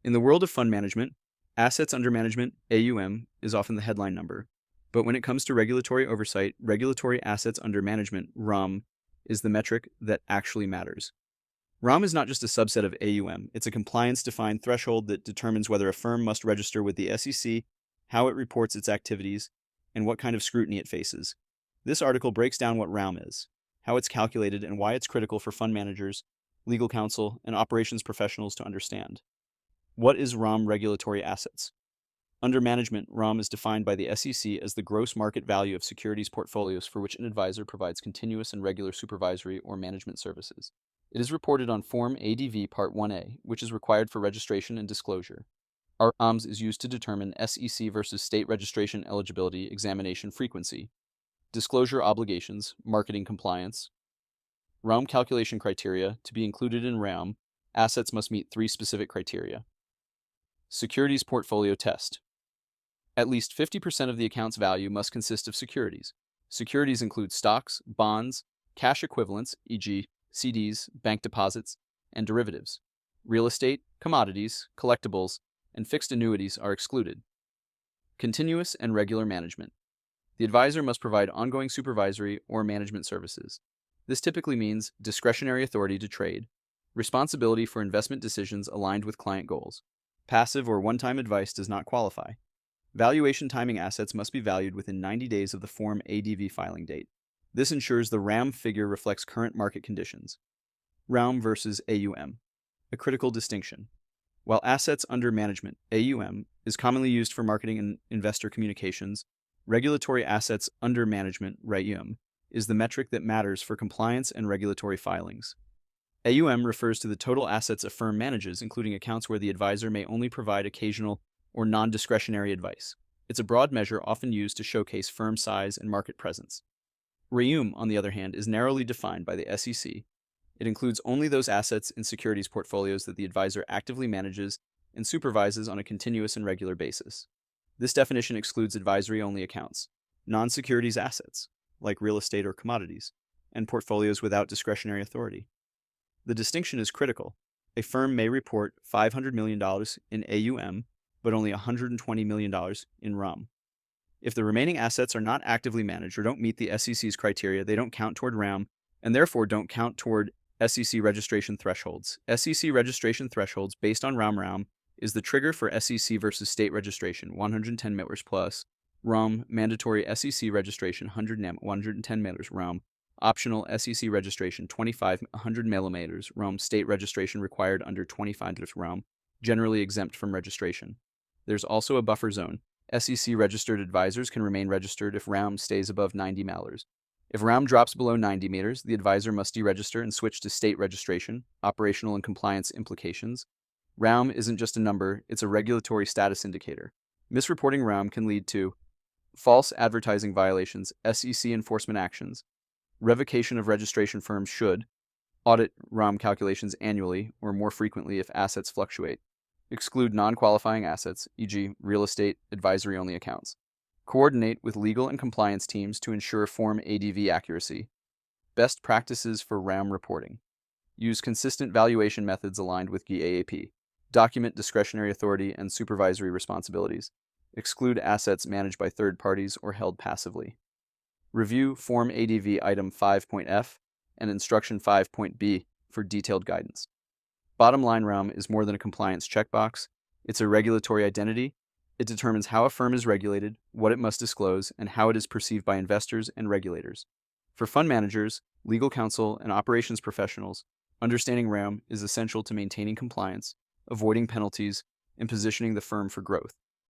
In the world of fund management, assets under management, AUM, is often the headline number. But when it comes to regulatory oversight, regulatory assets under management, RAUM, is the metric that actually matters. RAUM is not just a subset of AUM, it's a compliance-defined threshold that determines whether a firm must register with the SEC, how it reports its activities, and what kind of scrutiny it faces. This article breaks down what RAUM is, how it's calculated, and why it's critical for fund managers, legal counsel, and operations professionals to understand. What is RAUM regulatory assets? Under management, RAUM is defined by the SEC as the gross market value of securities portfolios for which an advisor provides continuous and regular supervisory or management services. It is reported on Form ADV Part 1A, which is required for registration and disclosure. RAUMs is used to determine SEC versus state registration eligibility examination frequency, disclosure obligations, marketing compliance. RAUM calculation criteria: to be included in RAUM, assets must meet 3 specific criteria. Securities portfolio test. At least 50% of the account's value must consist of securities. Securities include stocks, bonds, cash equivalents, e.g., CDs, bank deposits, and derivatives. Real estate, commodities, collectibles, and fixed annuities are excluded. Continuous and regular management. The advisor must provide ongoing supervisory or management services. This typically means discretionary authority to trade, responsibility for investment decisions aligned with client goals. Passive or one-time advice does not qualify. Valuation timing assets must be valued within 90 days of the Form ADV filing date. This ensures the RAUM figure reflects current market conditions. RAUM versus AUM. A critical distinction. While assets under management, AUM, is commonly used for marketing and investor communications, regulatory assets under management, RAUM, is the metric that matters for compliance and regulatory filings. AUM refers to the total assets a firm manages, including accounts where the advisor may only provide occasional or non-discretionary advice. It's a broad measure often used to showcase firm size and market presence. RAUM, on the other hand, is narrowly defined by the SEC. It includes only those assets in securities portfolios that the advisor actively manages and supervises on a continuous and regular basis. This definition excludes advisory-only accounts, non-securities assets, like real estate or commodities, and portfolios without discretionary authority. The distinction is critical. A firm may report $500 million in AUM, but only $120 million in RAUM. If the remaining assets are not actively managed or don't meet the SEC's criteria, they don't count toward RAUM and therefore don't count toward SEC registration thresholds. SEC registration thresholds based on RAUM is the trigger for SEC versus state registration, 110 milliliters plus. RAUM, mandatory SEC registration, 100 nm, 110 milliliters. RAUM, optional SEC registration, 100 millimeters. RAUM, state registration required under 25 milliliters. RAUM, generally exempt from registration. There's also a buffer zone. SEC-registered advisors can remain registered if RAUM stays above 90 milliliters. If RAUM drops below 90 meters, the advisor must deregister and switch to state registration. Operational and compliance implications. RAUM isn't just a number, it's a regulatory status indicator. Misreporting RAUM can lead to false advertising violations, SEC enforcement actions, revocation of registration. Firms should audit RAUM calculations annually or more frequently if assets fluctuate. Exclude non-qualifying assets, e.g., real estate, advisory-only accounts. Coordinate with legal and compliance teams to ensure Form ADV accuracy. Best practices for RAUM reporting. Use consistent valuation methods aligned with GAAP. Document discretionary authority and supervisory responsibilities. Exclude assets managed by third parties or held passively. Review Form ADV Item 5.F and Instruction 5.B for detailed guidance. Bottom line, RAUM is more than a compliance checkbox. It's a regulatory identity. It determines how a firm is regulated, what it must disclose, and how it is perceived by investors and regulators. For fund managers, legal counsel, and operations professionals, understanding RAUM is essential to maintaining compliance, avoiding penalties, and positioning the firm for growth.